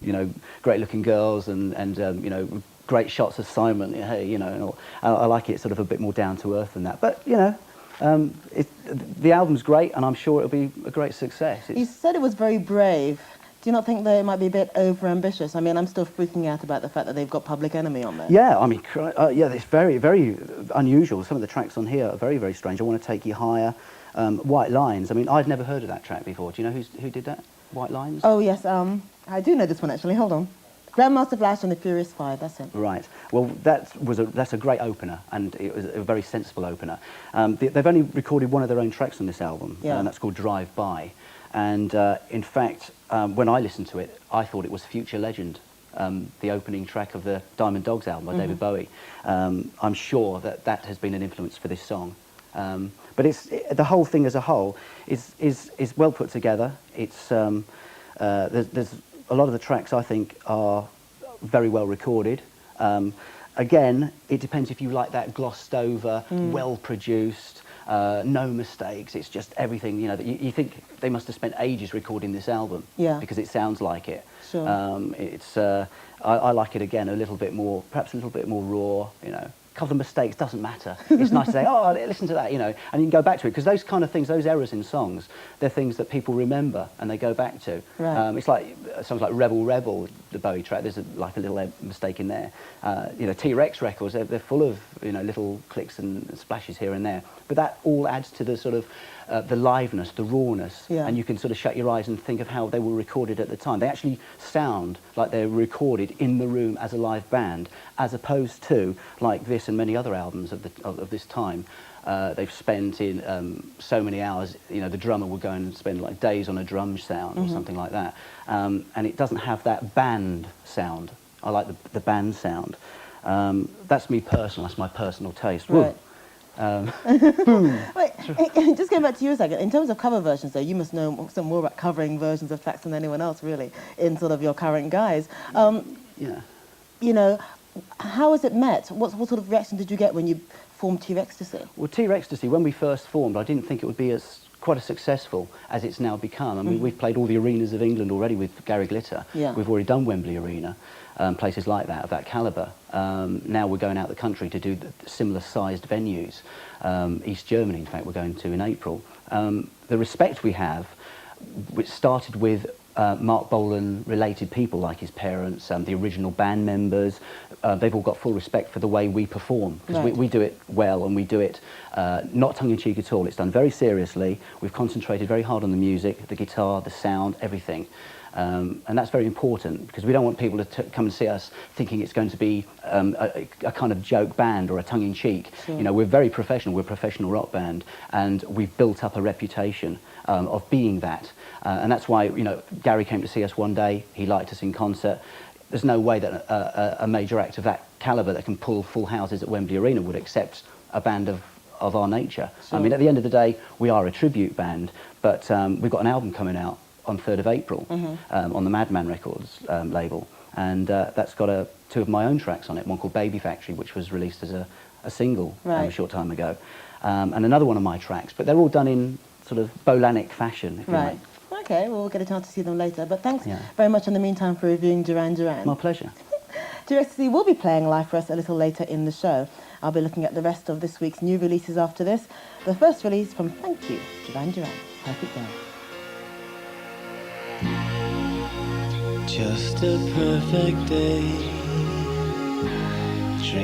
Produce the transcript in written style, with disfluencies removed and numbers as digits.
you know, great-looking girls and you know, great shots of Simon. Hey, you know, I like it sort of a bit more down to earth than that. But you know, the album's great, and I'm sure it'll be a great success. You said it was very brave. Do you not think that it might be a bit over-ambitious? I mean, I'm still freaking out about the fact that they've got Public Enemy on there. Yeah, I mean, yeah, it's very, very unusual. Some of the tracks on here are very, very strange. I Want to Take You Higher, White Lines. I mean, I'd never heard of that track before. Do you know who did that? White Lines? Oh, yes, I do know this one, actually. Hold on. Grandmaster Flash and the Furious Five, that's it. Right. Well, that's a great opener, and it was a very sensible opener. They've only recorded one of their own tracks on this album, yeah. And that's called Drive By. And in fact, when I listened to it, I thought it was Future Legend, the opening track of the Diamond Dogs album by David Bowie. I'm sure that has been an influence for this song. But the whole thing as a whole is well put together. It's there's a lot of the tracks, I think, are very well recorded. Again, it depends if you like that glossed over, well produced, no mistakes. It's just everything, you know, that you think they must have spent ages recording this album, yeah, because it sounds like it. Sure. I like it again a little bit more, perhaps a little bit more raw, you know. A couple of mistakes doesn't matter. It's nice to say, oh, listen to that, you know, and you can go back to it, because those kind of things, those errors in songs, they're things that people remember and they go back to. Right. It's like songs like Rebel Rebel, the Bowie track. There's like a little mistake in there. You know, T-Rex records, they're full of, you know, little clicks and splashes here and there. But that all adds to the sort of the liveness, the rawness, yeah. And you can sort of shut your eyes and think of how they were recorded at the time. They actually sound like they're recorded in the room as a live band, as opposed to like this and many other albums of this time. They've spent in so many hours, you know, the drummer would go and spend like days on a drum sound or something like that, and it doesn't have that band sound. I like the band sound. That's me personal, that's my personal taste. Right. Boom. Wait, just going back to you a second, in terms of cover versions though, you must know some more about covering versions of tracks than anyone else really, in sort of your current guise. Yeah. You know, how was it met? What sort of reaction did you get when you formed Rextasy? Well, Rextasy, when we first formed, I didn't think it would be quite as successful as it's now become. I mean, we've played all the arenas of England already with Gary Glitter. Yeah. We've already done Wembley Arena, places like that, of that calibre. Now we're going out the country to do similar sized venues. East Germany, in fact, we're going to in April. The respect we have, which started with Mark Bolan related people like his parents, the original band members, they've all got full respect for the way we perform, because right. we do it well, and we do it not tongue-in-cheek at all. It's done very seriously. We've concentrated very hard on the music, the guitar, the sound, everything. And that's very important, because we don't want people to come and see us thinking it's going to be a kind of joke band or a tongue-in-cheek. Sure. You know, we're very professional. We're a professional rock band, and we've built up a reputation of being that. And that's why, you know, Gary came to see us one day. He liked us in concert. There's no way that a major act of that calibre that can pull full houses at Wembley Arena would accept a band of our nature. Sure. I mean, at the end of the day, we are a tribute band, but we've got an album coming out on 3rd of April on the Madman Records label, and that's got two of my own tracks on it, one called Baby Factory, which was released as a single right. a short time ago, and another one of my tracks, but they're all done in sort of Bolanic fashion, if you right. like. Okay, well, we'll get a chance to see them later, but thanks very much in the meantime for reviewing Duran Duran. My pleasure. Rextasy will be playing live for us a little later in the show. I'll be looking at the rest of this week's new releases after this. The first release from Thank You, Duran Duran, Perfect Day. Just a perfect day.